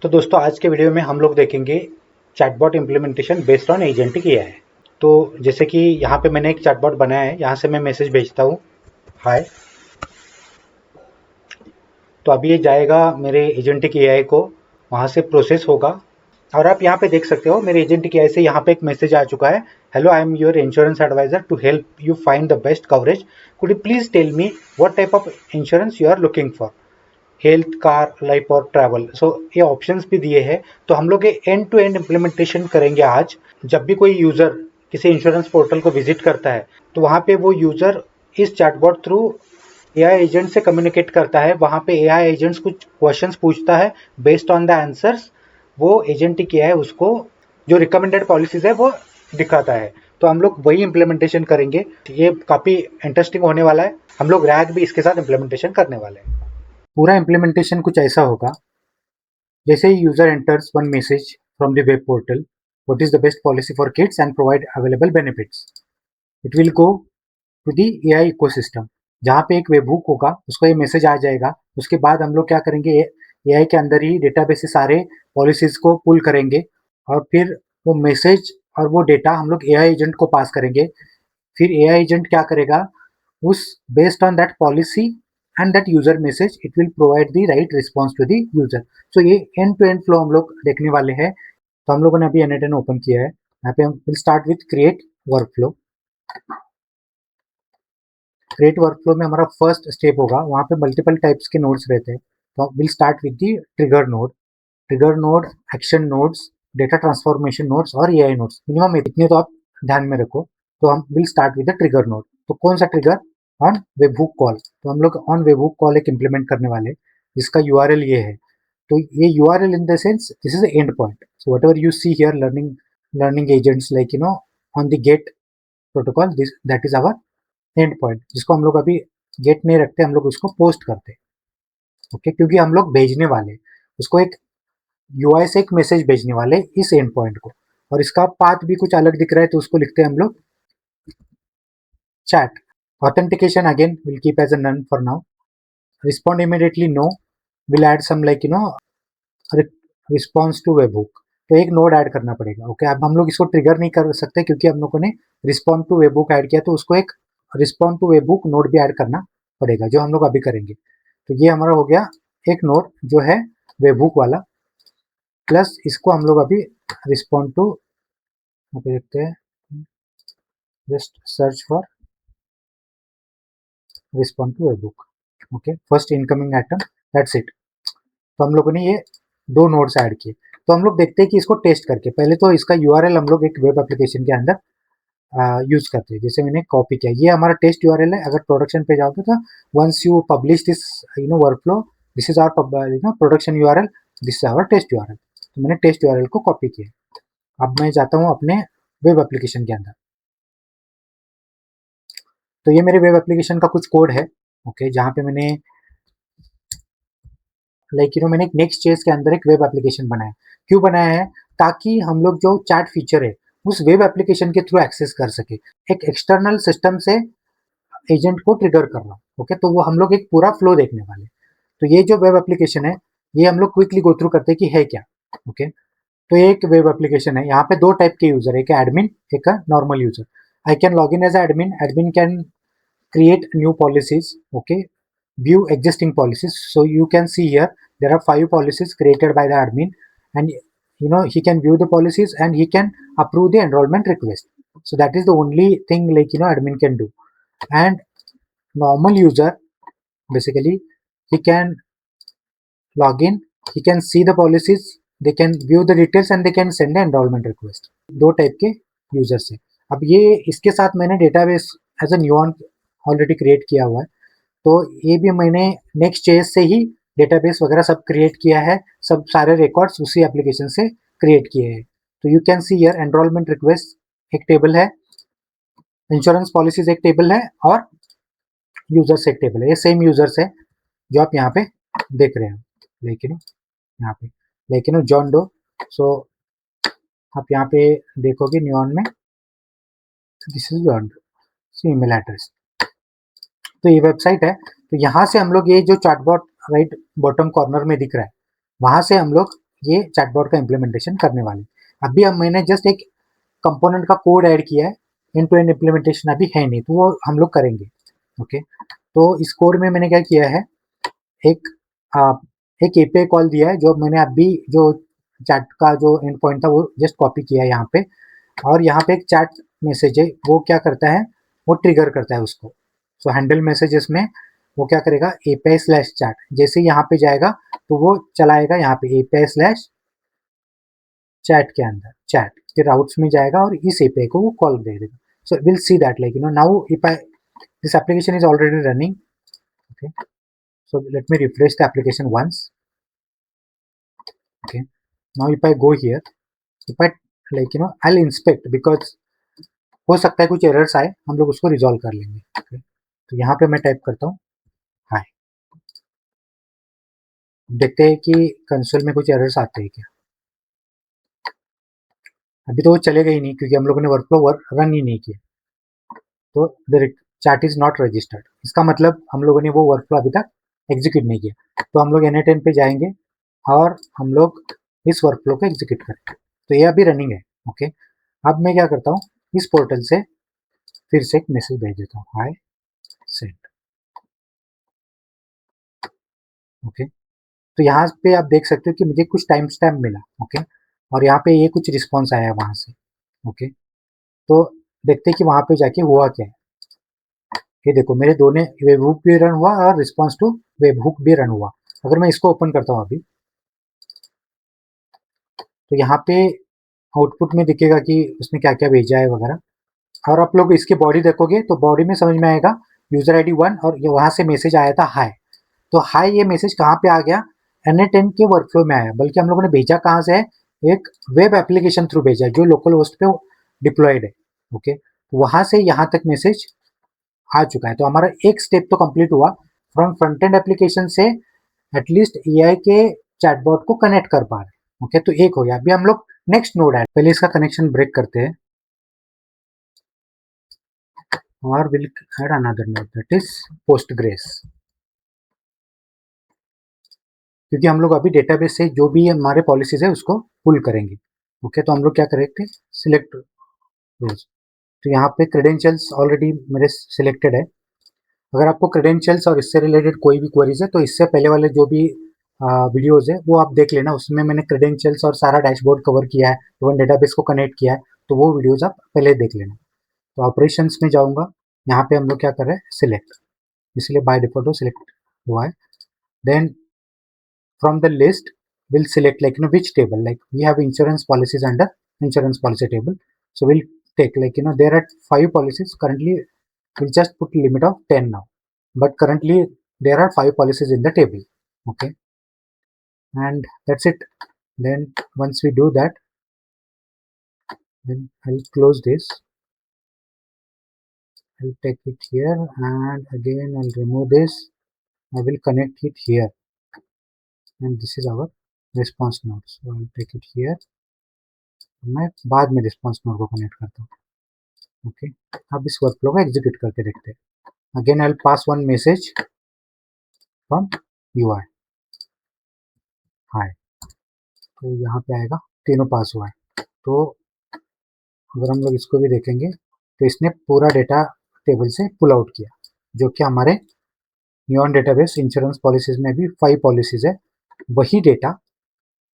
तो दोस्तों आज के वीडियो में हम लोग देखेंगे chatbot implementation based on agentic AI. तो जैसे कि यहाँ पे मैंने एक चैटबॉट बनाया है, यहाँ से मैं मैसेज भेजता हूँ हाय, तो अभी ये जाएगा मेरे एजेंटिक एआई को, वहाँ से प्रोसेस होगा। और आप यहाँ पे देख सकते हो मेरे एजेंटिक एआई से यहाँ पे एक मैसेज आ चुका है, hello I am your insurance advisor to help you find the best coverage, could you please tell me what type of insurance you are looking for, health, car, life और travel. सो ये options भी दिए हैं। तो हम लोग ये एंड टू एंड इम्प्लीमेंटेशन करेंगे आज। जब भी कोई यूजर किसी इंश्योरेंस पोर्टल को विजिट करता है तो वहाँ पे वो यूजर इस चैटबॉट थ्रू एआई एजेंट से कम्युनिकेट करता है। वहाँ पे एआई एजेंट्स कुछ क्वेश्चंस पूछता है, बेस्ड ऑन द आंसर्स वो एजेंटिक एआई उसको जो रिकमेंडेड पॉलिसीज है वो दिखाता है। तो हम लोग वही इम्प्लीमेंटेशन करेंगे। ये काफ़ी इंटरेस्टिंग होने वाला है। हम लोग रैग भी इसके साथ इम्प्लीमेंटेशन करने वाले हैं। पूरा इम्प्लीमेंटेशन कुछ ऐसा होगा, जैसे ही user enters one message from the web portal, what is the best policy for kids and provide available benefits, it will go to the AI ecosystem. जहाँ पे एक वेब हुक होगा उसको ये मैसेज आ जाएगा। उसके बाद हम लोग क्या करेंगे, एआई के अंदर ही डेटाबेस से सारे पॉलिसीज को पुल करेंगे और फिर वो मैसेज और वो डेटा हम लोग एआई एजेंट को पास करेंगे। फिर एआई एजेंट क्या करेगा, उस based on that policy and that user message it will provide the right response to the user. So ये एंड टू एंड फ्लो हम लोग देखने वाले हैं। तो हम लोगों ने अभी N8N ओपन किया है। यहाँ पे हम will start with create workflow. Create workflow में हमारा फर्स्ट स्टेप होगा, वहाँ पे मल्टीपल टाइप्स के नोड्स रहते हैं। तो will start with the trigger node, action nodes, data transformation nodes और एआई नोड्स। मिनिमम इतने तो आप ध्यान में रखो। तो हम will start with the trigger node. तो कौन सा ट्रिगर, ऑन वेबहुक कॉल। तो हम लोग ऑन वेबहुक कॉल एक इम्प्लीमेंट करने वाले, जिसका यूआरएल ये है। तो ये URL in the sense this is end point. So whatever you see here learning agents like on the get protocol, this that is our end point, जिसको हम लोग अभी गेट नहीं रखते, हम लोग उसको पोस्ट करते। ओके, क्योंकि हम लोग भेजने वाले उसको एक यूआई से एक मैसेज भेजने वाले इस एंड पॉइंट को। और इसका पाथ भी कुछ अलग दिख रहा है, तो उसको लिखते हैं हम लोग chat. Authentication again will keep as a none for now. Respond immediately no. We'll add some response to webhook. तो एक नोड ऐड करना पड़ेगा। ओके, अब हम लोग इसको ट्रिगर नहीं कर सकते क्योंकि हम लोगों ने रिस्पॉन्ड टू वेबहुक ऐड किया, तो उसको एक रिस्पॉन्ड टू वेबहुक नोड भी ऐड करना पड़ेगा, जो हम लोग अभी करेंगे। तो ये हमारा हो गया एक नोड जो है वेबहुक वाला, प्लस इसको हम लोग अभी रिस्पॉन्ड टू देखते हैं, just search for respond to webhook. Okay, first incoming item, that's it. तो हम लोगों ने ये दो नोड्स ऐड किए। तो हम लोग देखते हैं कि इसको टेस्ट करके, पहले तो इसका यूआरएल हम लोग एक वेब एप्लीकेशन के अंदर यूज करते हैं। जैसे मैंने कॉपी किया, ये हमारा टेस्ट यूआरएल है। अगर प्रोडक्शन पे जाओगे तो once you publish this workflow, this is our production URL, this is our test URL. तो मैंने टेस्ट यूआरएल को कॉपी किया। अब मैं जाता हूँ अपने वेब एप्लीकेशन के अंदर। तो ये मेरे वेब एप्लीकेशन का कुछ कोड है। ओके, जहाँ पे मैंने मैंने एक नेक्स्ट चेस के अंदर एक वेब एप्लीकेशन बनाया। क्यों बनाया है, ताकि हम लोग जो चैट फीचर है उस वेब एप्लीकेशन के थ्रू एक्सेस कर सके, एक एक्सटर्नल सिस्टम से एजेंट को ट्रिगर करना। ओके, तो वो हम लोग एक पूरा फ्लो देखने वाले। तो ये जो वेब एप्लीकेशन है, ये हम लोग क्विकली गो थ्रू करते हैं कि है क्या। ओके, तो एक वेब एप्लीकेशन है, यहाँ पे दो टाइप के यूजर, एक एडमिन, एक normal user. I can log in as admin. Admin can create new policies. Okay, view existing policies. So you can see here there are 5 policies created by the admin, and he can view the policies and he can approve the enrollment request. So that is the only thing admin can do. And normal user, basically, he can log in, he can see the policies, they can view the details and they can send the enrollment request. दो type के users है। अब ये इसके साथ मैंने database as a Neon already create किया हुआ है। तो ये भी मैंने नेक्स्ट जेएस से ही डेटाबेस वगैरह सब क्रिएट किया है, सब सारे रिकॉर्ड्स उसी एप्लीकेशन से क्रिएट किए हैं। तो you can see here enrolment request एक टेबल है, इंश्योरेंस पॉलिसीज एक टेबल है और यूजर्स एक टेबल है। ये सेम यूजर्स है जो आप यहाँ पे देख रहे हैं, यहाँ पे जॉन डो। सो आप यहाँ पे देखोगे न्यूऑन में, this is John Doe email address. तो ये वेबसाइट है। तो यहाँ से हम लोग ये जो चैटबॉट राइट बॉटम कॉर्नर में दिख रहा है, वहाँ से हम लोग ये चैटबॉट का इम्प्लीमेंटेशन करने वाले। अभी अब मैंने जस्ट एक कंपोनेंट का कोड ऐड किया है, एंड टू एंड इम्प्लीमेंटेशन अभी है नहीं, तो वो हम लोग करेंगे। ओके, तो इस कोड में मैंने क्या किया है, एक आ, एक एपीआई कॉल दिया है, जो मैंने अभी जो चैट का जो एंड पॉइंट था वो जस्ट कॉपी किया है यहाँ पे, और यहाँ पे एक चैट मैसेज है, वो क्या करता है, वो ट्रिगर करता है उसको। सो हैंडल मैसेजेस में वो क्या करेगा, एपीआई स्लैश चैट, जैसे यहाँ पे जाएगा तो वो चलाएगा यहाँ पे एपीआई स्लैश चैट के अंदर चैट, फिर राउट्स में जाएगा और इस एपीआई को वो कॉल दे देगा। So will see that like now if I this application is already running. Okay, so let me refresh the application once. Okay, now if I go here, if I I'll inspect, because हो सकता है कुछ errors आए, हम लोग उसको resolve कर लेंगे। okay? तो यहाँ पे मैं टाइप करता हूँ हाय, देखते हैं कि कंसोल में कुछ एरर्स आते हैं क्या। अभी तो वो चलेगा ही नहीं, क्योंकि हम लोगों ने वर्कफ्लो रन ही नहीं किया, तो the chat is not registered, इसका मतलब हम लोगों ने वो वर्कफ्लो अभी तक एग्जीक्यूट नहीं किया। तो हम लोग NA10 पे जाएंगे और हम लोग इस वर्कफ्लो को एग्जीक्यूट करेंगे। तो ये अभी रनिंग है। ओके, अब मैं क्या करता हूँ, इस पोर्टल से फिर से एक मैसेज भेज देता हूँ, हाय सेंड। ओके, तो यहाँ पे आप देख सकते हो कि मुझे कुछ टाइम स्टैम्प मिला। ओके, और यहाँ पे ये कुछ रिस्पॉन्स आया है वहाँ से। ओके, तो देखते हैं कि वहाँ पे जाके हुआ क्या है। ये देखो, मेरे दोनों वेब हुक भी रन हुआ और रिस्पॉन्स टू वेब हुक भी रन हुआ। अगर मैं इसको ओपन करता हूँ अभी, तो यहाँ पे आउटपुट में दिखेगा कि उसने क्या क्या भेजा है वगैरह। और आप लोग इसकी बॉडी देखोगे तो बॉडी में समझ में आएगा यूजर ID 1, और ये वहाँ से मैसेज आया था हाय। तो हाय ये मैसेज कहाँ पे आ गया, NA10 के वर्कफ्लो में आया, बल्कि हम लोगों ने भेजा कहाँ से है, एक वेब एप्लीकेशन थ्रू भेजा है जो लोकल होस्ट पे डिप्लॉयड है। ओके, वहाँ से यहाँ तक मैसेज आ चुका है। तो हमारा एक स्टेप तो कंप्लीट हुआ, फ्रॉम फ्रंट एंड एप्लीकेशन से एटलीस्ट AI के चैटबॉट को कनेक्ट कर पा रहे हैं। ओके, तो एक हो गया। अभी हम लोग नेक्स्ट नोड है, पहले इसका कनेक्शन ब्रेक करते हैं, और will add another node that is Postgres, क्योंकि हम लोग अभी डेटाबेस से जो भी हमारे पॉलिसीज है उसको पुल करेंगे। ओके, तो हम लोग क्या करेंगे, सिलेक्ट रोज। तो यहाँ पे क्रेडेंशियल्स ऑलरेडी मेरे सिलेक्टेड है। अगर आपको क्रेडेंशियल्स और इससे रिलेटेड कोई भी क्वेरीज है, तो इससे पहले वाले जो भी वीडियोज है वो आप देख लेना, उसमें मैंने क्रेडेंशियल्स और सारा डैशबोर्ड कवर किया है, इवन डेटाबेस को कनेक्ट किया है, तो वो वीडियोज आप पहले देख लेना। तो ऑपरेशंस में जाऊँगा, यहाँ पे हम लोग क्या कर रहे हैं, सिलेक्ट, इसलिए बाय डिफॉल्ट वो सिलेक्ट हुआ है। Then from the list we'll select which table, like we have insurance policies under insurance policy table, so we'll take there are 5 policies currently, we'll just put limit of 10 now, but currently there are 5 policies in the table. Okay, and that's it. Then once we do that, then I'll close this, I'll take it here, and again I'll remove this, I will connect it here, and this is our response node, so I'll take it here, मैं बाद में response node को connect करता हूँ। Okay, अब इस workflow को execute करके देखते हैं। Again I will pass one message from UI हाय, तो यहाँ पे आएगा तीनों पास हुआ है। तो अगर हम लोग इसको भी देखेंगे तो इसने पूरा डेटा टेबल से पुल आउट किया, जो कि हमारे न्यून डेटाबेस इंश्योरेंस पॉलिसीज में भी 5 पॉलिसीज है, वही डेटा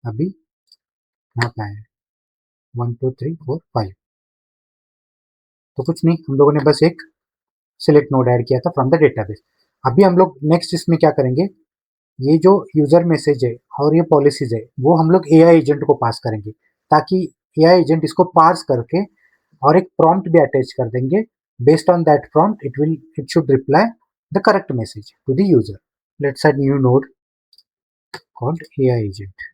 अभी यहाँ पे आया है 1 2 3 4 5। तो कुछ नहीं, हम लोगों ने बस एक सिलेक्ट नोड ऐड किया था फ्रॉम द डेटाबेस। अभी हम लोग नेक्स्ट इसमें क्या करेंगे, ये जो यूजर मैसेज है और ये पॉलिसीज है वो हम लोग AI एजेंट को पास करेंगे, ताकि AI एजेंट इसको पास करके और एक प्रॉम्प्ट भी अटैच कर देंगे। Based on that prompt it should reply the correct message to the user. Let's add new node called AI agent.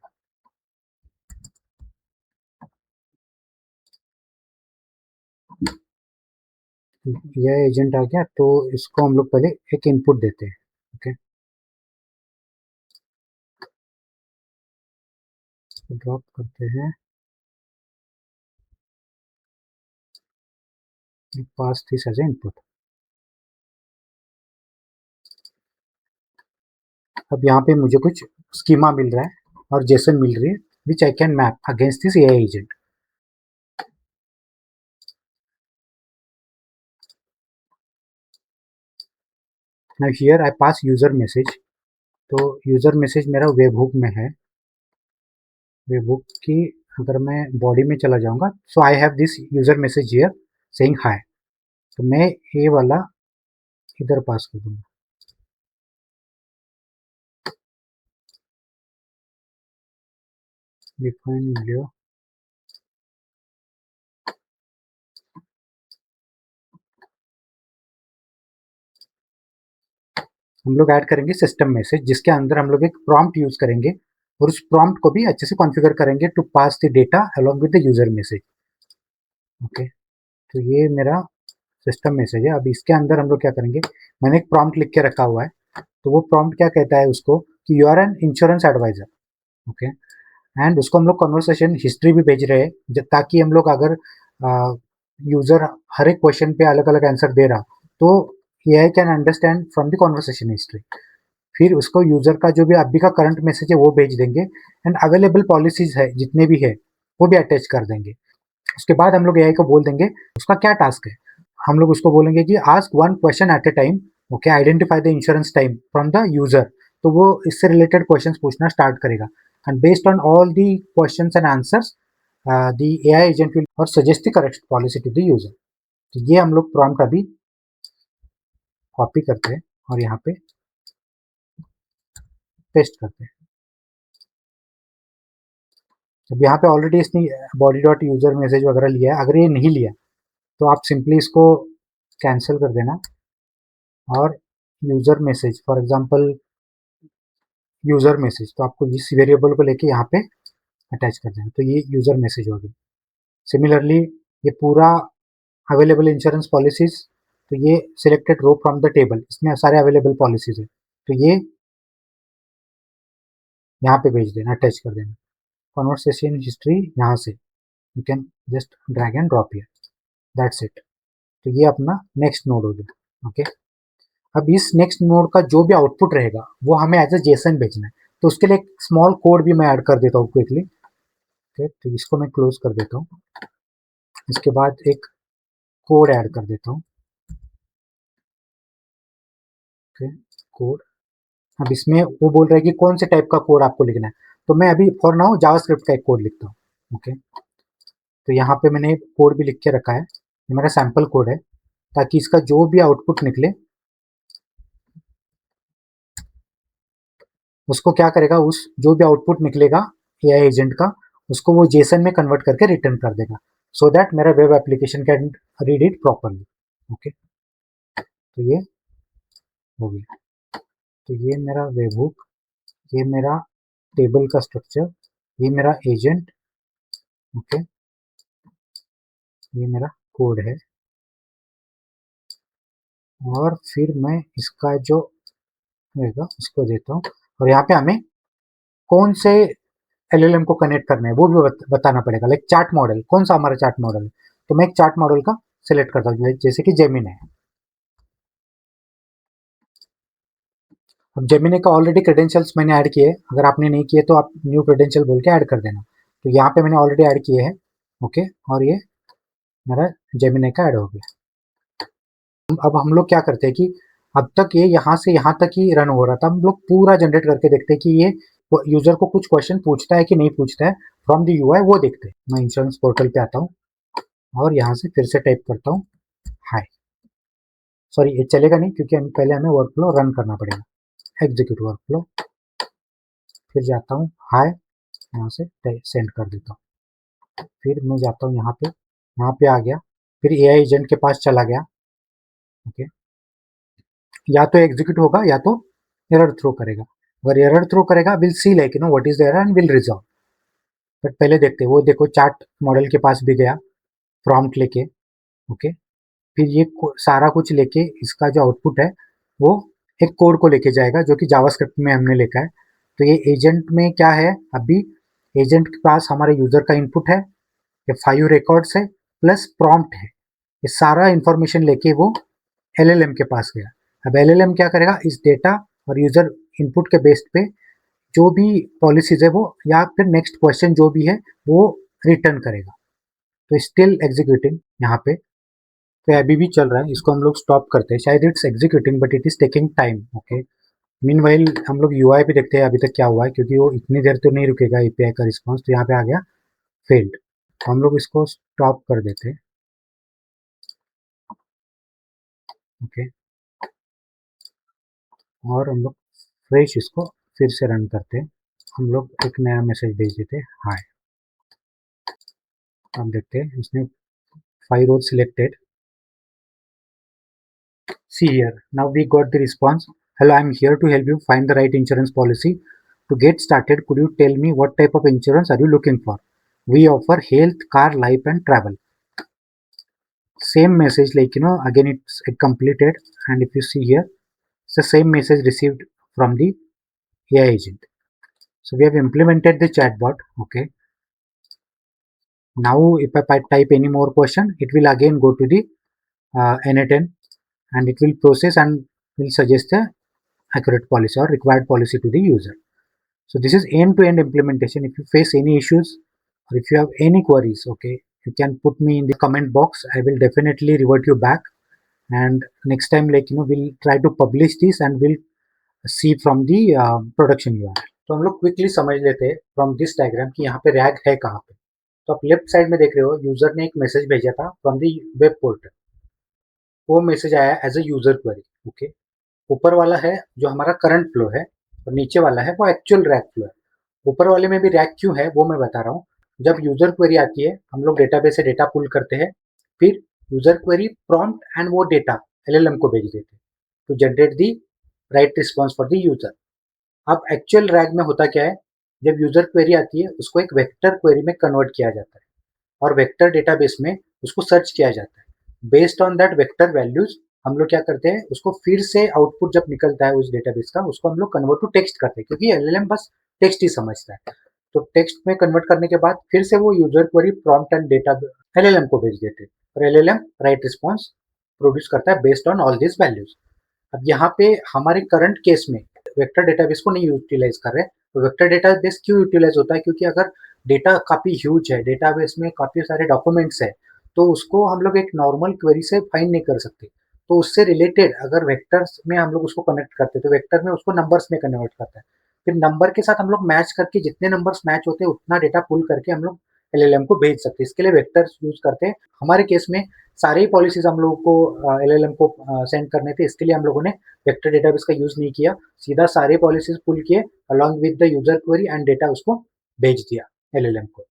AI agent आ गया, तो इसको हम लोग पहले एक इनपुट देते हैं। ओके, ड्रॉप करते हैं, पास दिस एज ए इनपुट। अब यहाँ पे मुझे कुछ स्कीमा मिल रहा है और जेसन मिल रही है, which I can map against this AI agent. Now here I pass user message. तो यूजर मैसेज मेरा वेबहुक में है. वेबहुक की अगर मैं बॉडी में चला जाऊंगा, so I have this user message here saying hi. तो मैं ये वाला इधर पास कर दूंगा. Define video. हम लोग ऐड करेंगे सिस्टम मैसेज, जिसके अंदर हम लोग एक प्रॉम्प्ट यूज करेंगे और उस प्रॉम्प्ट को भी अच्छे से कॉन्फ़िगर करेंगे to pass the data along with the user message. Okay, तो ये मेरा सिस्टम मैसेज है. अब इसके अंदर हम लोग क्या करेंगे, मैंने एक प्रॉम्प्ट लिख के रखा हुआ है. तो वो प्रॉम्प्ट क्या कहता है उसको कि you are an insurance advisor. Okay, and उसको हम लोग कन्वर्सेशन हिस्ट्री भी भेज रहे हैं, ताकि हम लोग अगर यूजर हर एक क्वेश्चन पे अलग अलग आंसर दे रहा, तो AI can understand from the conversation history. फिर उसको यूजर का जो भी अभी का करंट मैसेज है वो भेज देंगे, एंड अवेलेबल पॉलिसीज है जितने भी है वो भी अटैच कर देंगे. उसके बाद हम लोग AI को बोल देंगे उसका क्या टास्क है. हम लोग उसको बोलेंगे कि ask one question at a time. Okay, identify the insurance time from the user. तो वो इससे रिलेटेड क्वेश्चंस पूछना स्टार्ट करेगा, and based on all the questions and answers the AI agent will or suggest the correct policy to the user. तो ये हम लोग prompt अभी कॉपी करते हैं और यहाँ पे पेस्ट करते हैं. अब यहाँ पे ऑलरेडी इसने बॉडी डॉट यूजर मैसेज वगैरह लिया है. अगर ये नहीं लिया तो आप सिंपली इसको कैंसिल कर देना और user message, for example user message, तो आपको इस वेरिएबल को लेके यहाँ पे अटैच कर देना. तो ये यूजर मैसेज हो गया. सिमिलरली ये पूरा अवेलेबल इंश्योरेंस पॉलिसीज, तो ये selected row from the table, इसमें सारे अवेलेबल पॉलिसीज है. तो ये यहाँ पे भेज देना, अटैच कर देना. कॉन्वर्सेशन हिस्ट्री यहाँ से you can just drag and drop here. That's it. तो ये अपना नेक्स्ट नोड हो गया. ओके, अब इस नेक्स्ट नोड का जो भी आउटपुट रहेगा वो हमें एज ए जेसन भेजना है. तो उसके लिए एक स्मॉल कोड भी मैं ऐड कर देता हूँ क्विकली. ओके, तो इसको मैं क्लोज कर देता हूँ. इसके बाद एक कोड ऐड कर देता हूँ. Okay, code. अब इसमें वो बोल रहा है कि कौन से टाइप का कोड आपको लिखना है. तो मैं अभी फॉर नाउ जावास्क्रिप्ट का एक कोड लिखता हूँ. ओके, तो यहाँ पे मैंने कोड भी लिख के रखा है. ये मेरा सैम्पल कोड है, ताकि इसका जो भी आउटपुट निकले उसको क्या करेगा, उस जो भी आउटपुट निकलेगा AI एजेंट का, उसको वो जेसन में कन्वर्ट करके रिटर्न कर देगा, सो दैट मेरा web application can read it properly. Okay, तो ये हो गया. तो ये मेरा वेबहुक, ये मेरा टेबल का स्ट्रक्चर, ये मेरा एजेंट. ओके, ये मेरा कोड है. और फिर मैं इसका जो रहेगा उसको देता हूँ. और यहाँ पे हमें कौन से LLM को कनेक्ट करना है वो भी बताना पड़ेगा. लाइक चार्ट मॉडल, कौन सा हमारा चार्ट मॉडल है. तो मैं एक चार्ट मॉडल का सिलेक्ट करता हूँ, जैसे कि जेमिनी है. अब जेमिनी का ऑलरेडी क्रेडेंशियल्स मैंने ऐड किए हैं. अगर आपने नहीं किए तो आप न्यू क्रेडेंशियल बोल के ऐड कर देना. तो यहाँ पे मैंने ऑलरेडी ऐड किए हैं. ओके, और ये मेरा जेमिनी का ऐड हो गया. अब हम लोग क्या करते हैं कि अब तक ये यहाँ से यहाँ तक ही रन हो रहा था. हम लोग पूरा जनरेट करके देखते हैं कि ये यूजर को कुछ क्वेश्चन पूछता है कि नहीं पूछता है फ्रॉम द UI, वो देखते हैं. मैं इंश्योरेंस पोर्टल पे आता हूँ और यहाँ से फिर से टाइप करता हूँ हाय. सॉरी, ये चलेगा नहीं क्योंकि पहले हमें वर्कफ्लो रन करना पड़ेगा. एग्जीक्यूट वर्कफ्लो, फिर जाता हूँ हाय, यहाँ से सेंड कर देता हूँ. फिर मैं जाता हूँ यहाँ पे आ गया. फिर AI एजेंट के पास चला गया. ओके, या तो एग्जीक्यूट होगा या तो एरर थ्रो करेगा. अगर एरर थ्रो करेगा will see like you know what is the error and will resolve. But पहले देखते हैं. वो देखो चार्ट मॉडल के पास भी गया प्रॉम्प्ट लेके. ओके, फिर ये सारा कुछ लेके इसका जो आउटपुट है वो एक कोड को लेके जाएगा जो कि जावास्क्रिप्ट में हमने लिखा है. तो ये एजेंट में क्या है, अभी एजेंट के पास हमारे यूजर का इनपुट है, ये 5 रिकॉर्ड्स है प्लस प्रॉम्प्ट है. ये सारा इंफॉर्मेशन लेके वो LLM के पास गया. अब LLM क्या करेगा, इस डेटा और यूजर इनपुट के बेस पे जो भी पॉलिसीज है वो या फिर नेक्स्ट क्वेश्चन जो भी है वो रिटर्न करेगा। तो स्टिल एग्जीक्यूटिंग यहाँ पे, तो अभी भी चल रहा है, इसको हम लोग स्टॉप करते हैं। शायद it's executing but it is taking time. Okay, meanwhile हम लोग यूआई पे देखते हैं अभी तक क्या हुआ है, क्योंकि वो इतनी देर तो नहीं रुकेगा एपीआई का रिस्पॉन्स। तो यहाँ पे आ गया फेल्ड, तो हम लोग इसको स्टॉप कर देते हैं। ओके, और हम लोग फ्रेश इसको फिर से रन करते हैं। हम लोग एक नया मैसेज भेज देते हैं, हाय। अब देखते हैं उसने 5 rows selected. See here, now we got the response. Hello, I'm here to help you find the right insurance policy. To get started, could you tell me what type of insurance are you looking for? We offer health, car, life and travel. Same message, like, again it's completed. And if you see here, it's the same message received from the AI agent. So we have implemented the chatbot. Okay, now if I type any more question, it will again go to the N10 and it will process and will suggest the accurate policy or required policy to the user. So this is end-to-end implementation. If you face any issues or if you have any queries, okay, you can put me in the comment box. I will definitely revert you back. And next time, like, we'll try to publish this and we'll see from the production URL. तो हम लोग quickly समझ लेते हैं from this diagram कि यहाँ पे rag है कहाँ पे। तो आप लेफ्ट साइड में देख रहे हो, यूजर ने एक मैसेज भेजा था फ्रॉम द वेब पोर्टल। वो मैसेज आया as a user query. Okay, ऊपर वाला है जो हमारा करंट फ्लो है और नीचे वाला है वो एक्चुअल रैक फ्लो है। ऊपर वाले में भी रैक क्यों है वो मैं बता रहा हूँ। जब यूजर क्वेरी आती है, हम लोग डेटाबेस से डेटा पुल करते हैं, फिर यूजर क्वेरी प्रॉम्प्ट एंड वो डेटा एलएलएम को भेज देते हैं to generate the right response for the user. अब एक्चुअल रैग में होता क्या है, जब यूजर क्वेरी आती है उसको एक वेक्टर क्वेरी में कन्वर्ट किया जाता है और वेक्टर डेटाबेस में उसको सर्च किया जाता है। Based on that vector values हम लोग क्या करते हैं, उसको फिर से आउटपुट जब निकलता है उस डेटाबेस का, उसको हम लोग कन्वर्ट टू टेक्स्ट करते हैं, क्योंकि एलएलएम बस टेक्स्ट ही समझता है। तो टेक्स्ट में कन्वर्ट करने के बाद फिर से वो user query prompt and data LLM को भेज देते हैं और एलएलएम राइट रिस्पॉन्स प्रोड्यूस करता है based on all this values. अब यहाँ पे हमारे करंट केस में वेक्टर डेटाबेस को नहीं यूटिलाइज कर रहे। तो वेक्टर डेटाबेस क्यों यूटिलाइज होता है, क्योंकि अगर डेटा काफी ह्यूज है, डेटाबेस में काफी सारे डॉक्यूमेंट्स है, तो उसको हम लोग एक नॉर्मल क्वेरी से फाइंड नहीं कर सकते। तो उससे रिलेटेड अगर वेक्टर्स में हम लोग उसको कनेक्ट करते हैं तो वेक्टर में उसको नंबर्स में कन्वर्ट करता है। फिर नंबर के साथ हम लोग मैच करके जितने नंबर्स मैच होते हैं उतना डेटा पुल करके हम लोग एलएलएम को भेज सकते हैं। इसके लिए वेक्टर्स यूज करते हैं। हमारे केस में सारे ही पॉलिसीज हम लोगों को एलएलएम को सेंड करने थे, इसके लिए हम लोगों ने वेक्टर डेटाबेस का यूज नहीं किया, सीधा सारे पॉलिसीज पुल किए along with the user query and data उसको भेज दिया एलएलएम को।